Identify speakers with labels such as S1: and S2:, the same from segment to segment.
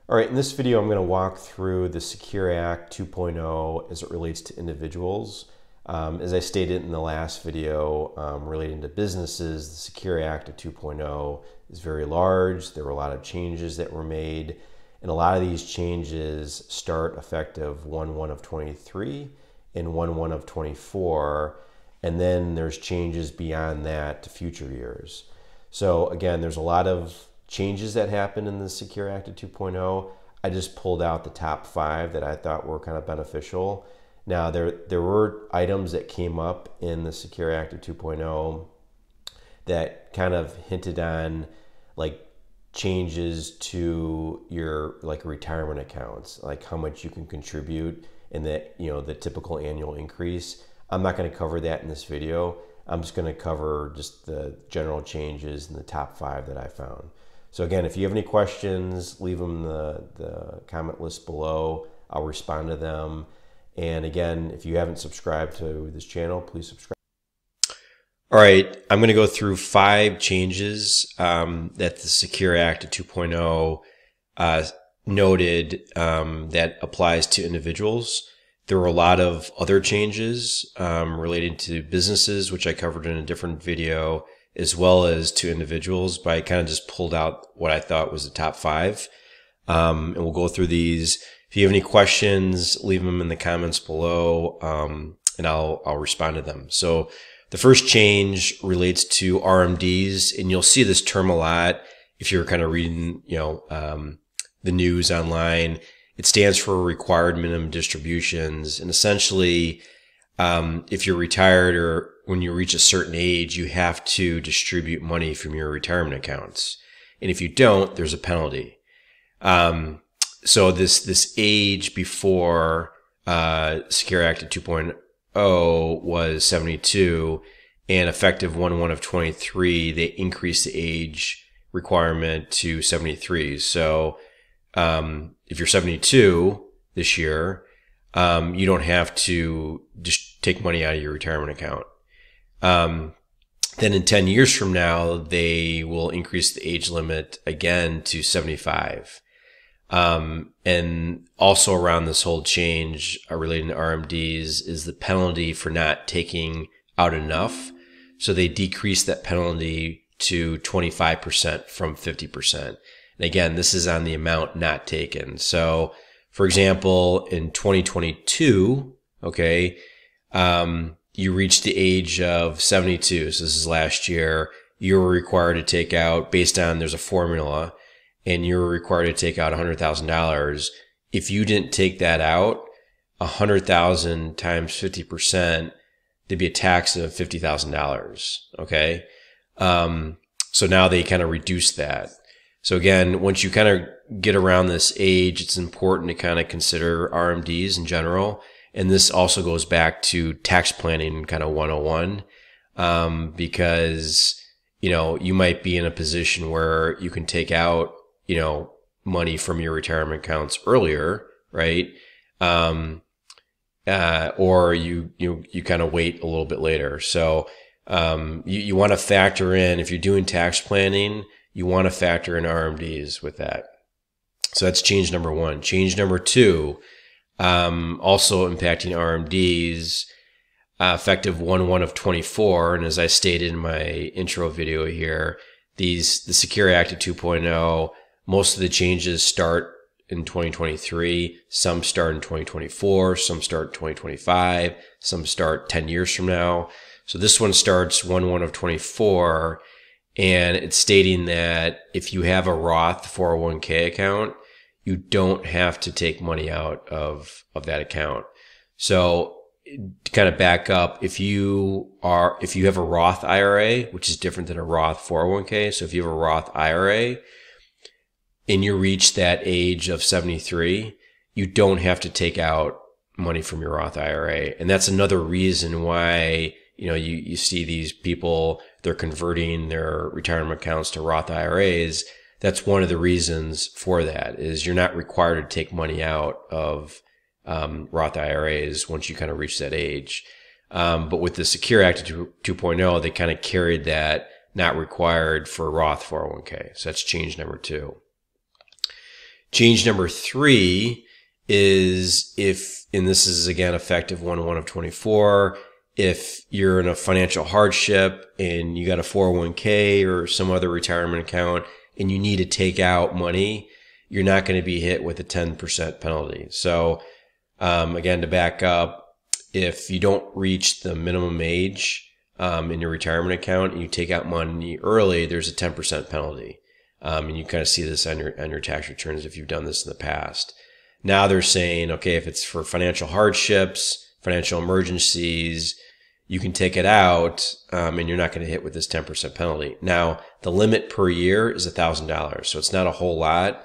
S1: All right, in this video, I'm going to walk through the Secure Act 2.0 as it relates to individuals. As I stated in the last video relating to businesses, the Secure Act of 2.0 is very large. There were a lot of changes that were made, and a lot of these changes start effective 1/1 of 23 and 1/1 of 24, and then there's changes beyond that to future years. So again, there's a lot of changes that happened in the Secure Act of 2.0. I just pulled out the top 5 that I thought were kind of beneficial. Now, there were items that came up in the Secure Act of 2.0 that kind of hinted on like changes to your retirement accounts, like how much you can contribute and that, the typical annual increase. I'm not going to cover that in this video. I'm just going to cover just the general changes in the top 5 that I found. So again, if you have any questions, leave them in the comment list below. I'll respond to them. And again, if you haven't subscribed to this channel, please subscribe. All right, I'm going to go through 5 changes that the Secure Act of 2.0 noted that applies to individuals. There were a lot of other changes related to businesses, which I covered in a different video, as well as to individuals, but I kind of just pulled out what I thought was the top 5. And we'll go through these. If you have any questions, leave them in the comments below, and I'll respond to them. So the first change relates to RMDs, and you'll see this term a lot if you're kind of reading, the news online. It stands for required minimum distributions, and essentially, if you're retired or when you reach a certain age, you have to distribute money from your retirement accounts. And if you don't, there's a penalty. So this age before Secure Act of 2.0 was 72, and effective 1/1 of 23, they increased the age requirement to 73. So if you're 72 this year, you don't have to just take money out of your retirement account. Then in 10 years from now, they will increase the age limit again to 75. And also around this whole change relating to RMDs is the penalty for not taking out enough. So they decreased that penalty to 25% from 50%. And again, this is on the amount not taken. So for example, in 2022, okay, you reached the age of 72. So this is last year. You were required to take out, based on, there's a formula, and you were required to take out $100,000. If you didn't take that out, 100,000 times 50%, there'd be a tax of $50,000. Okay. So now they kind of reduced that. So again, once you kind of get around this age, it's important to kind of consider RMDs in general. And this also goes back to tax planning kind of 101, because, you might be in a position where you can take out, money from your retirement accounts earlier, right? Or you kind of wait a little bit later. So, you want to factor in, if you're doing tax planning, you want to factor in RMDs with that. So that's change number 1. Change number 2, also impacting RMDs, effective 1/1 of 24. And as I stated in my intro video here, the Secure Act of 2.0, most of the changes start in 2023. Some start in 2024. Some start in 2025. Some start 10 years from now. So this one starts 1/1 of 24. And it's stating that if you have a Roth 401k account, you don't have to take money out of that account. So to kind of back up, if you have a Roth IRA, which is different than a Roth 401k. So if you have a Roth IRA and you reach that age of 73, you don't have to take out money from your Roth IRA. And that's another reason why, you see these people, they're converting their retirement accounts to Roth IRAs. That's one of the reasons for that, is you're not required to take money out of Roth IRAs once you kind of reach that age. But with the Secure Act 2.0, they kind of carried that not required for Roth 401k. So that's change number 2. Change number 3 is if, and this is again effective 1/1 of 24, if you're in a financial hardship and you got a 401k or some other retirement account and you need to take out money, you're not going to be hit with a 10% penalty. So again, to back up, if you don't reach the minimum age in your retirement account and you take out money early, there's a 10% penalty. And you kind of see this on your tax returns if you've done this in the past. Now they're saying, okay, if it's for financial hardships, financial emergencies, you can take it out and you're not going to hit with this 10% penalty. Now, the limit per year is $1,000. So it's not a whole lot,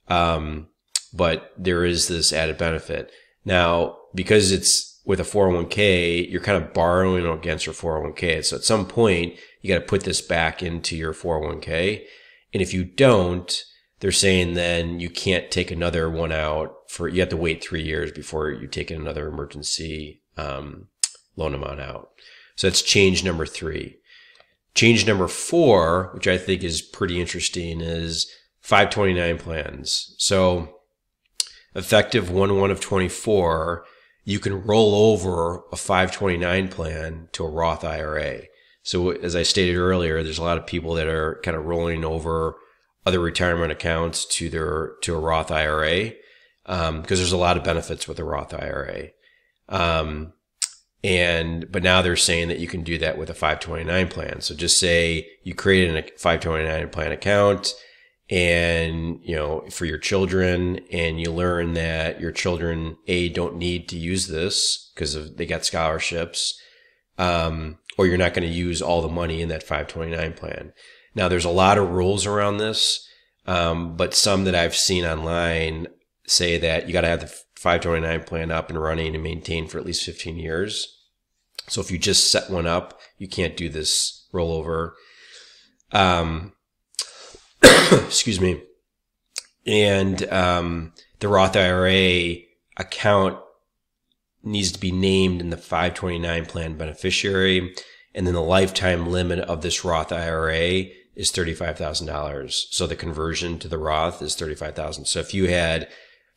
S1: but there is this added benefit. Now, because it's with a 401k, you're kind of borrowing against your 401k. So at some point, you got to put this back into your 401k. And if you don't, they're saying then you can't take another one out you have to wait 3 years before you take another emergency loan amount out. So that's change number 3. Change number 4, which I think is pretty interesting, is 529 plans. So effective 1/1 of 24, you can roll over a 529 plan to a Roth IRA. So as I stated earlier, there's a lot of people that are kind of rolling over other retirement accounts to a Roth IRA because there's a lot of benefits with a Roth IRA. But now they're saying that you can do that with a 529 plan. So just say you created a 529 plan account and, for your children, and you learn that your children, don't need to use this because they got scholarships, or you're not going to use all the money in that 529 plan. Now, there's a lot of rules around this, but some that I've seen online say that you got to have the 529 plan up and running and maintained for at least 15 years. So if you just set one up, you can't do this rollover. Excuse me. And the Roth IRA account needs to be named in the 529 plan beneficiary. And then the lifetime limit of this Roth IRA is $35,000. So the conversion to the Roth is $35,000. So if you had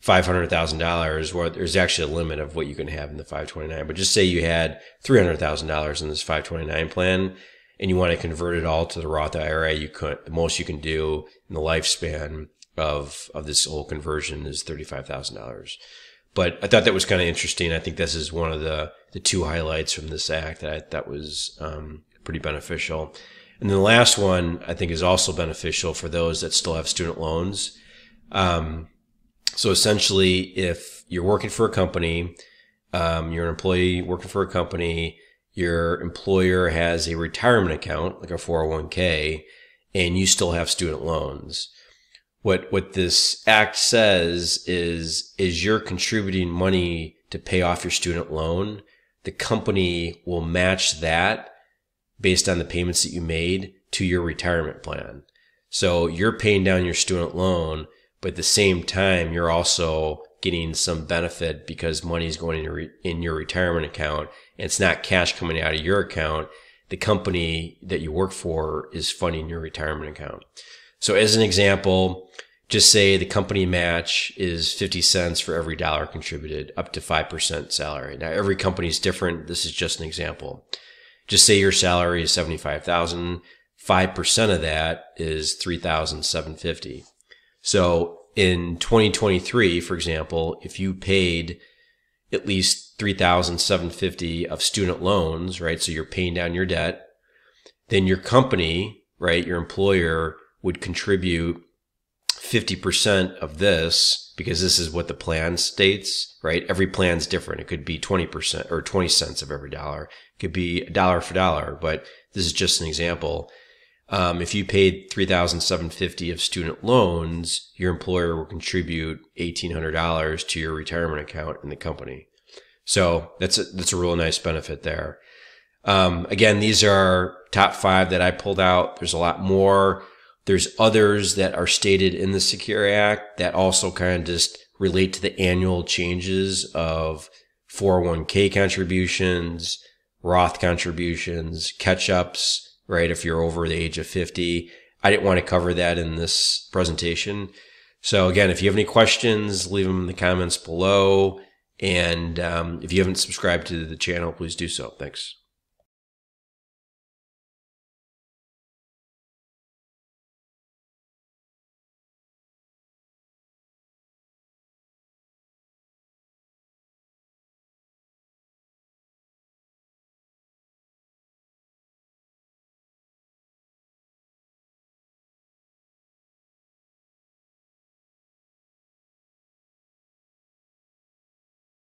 S1: $500,000, well, there's actually a limit of what you can have in the 529. But just say you had $300,000 in this 529 plan and you want to convert it all to the Roth IRA, the most you can do in the lifespan of this whole conversion is $35,000. But I thought that was kind of interesting. I think this is one of the 2 highlights from this act that I thought was pretty beneficial. And then the last one I think is also beneficial for those that still have student loans. So essentially, if you're working for a company, you're an employee working for a company, your employer has a retirement account, like a 401k, and you still have student loans. What this act says is you're contributing money to pay off your student loan, the company will match that based on the payments that you made to your retirement plan. So you're paying down your student loan, but at the same time, you're also getting some benefit because money is going in your retirement account, and it's not cash coming out of your account. The company that you work for is funding your retirement account. So as an example, just say the company match is 50 cents for every dollar contributed, up to 5% salary. Now, every company is different. This is just an example. Just say your salary is $75,000. 5% of that is $3,750. So in 2023, for example, if you paid at least $3,750 of student loans, right? So you're paying down your debt, then your company, right, your employer would contribute 50% of this, because this is what the plan states, right? Every plan's different. It could be 20% or 20 cents of every dollar. It could be dollar for dollar, but this is just an example. If you paid $3,750 of student loans, your employer will contribute $1,800 to your retirement account in the company. So that's a real nice benefit there. Again, these are top 5 that I pulled out. There's a lot more. There's others that are stated in the Secure Act that also kind of just relate to the annual changes of 401k contributions, Roth contributions, catch-ups, right, if you're over the age of 50. I didn't want to cover that in this presentation. So again, if you have any questions, leave them in the comments below. And if you haven't subscribed to the channel, please do so. Thanks.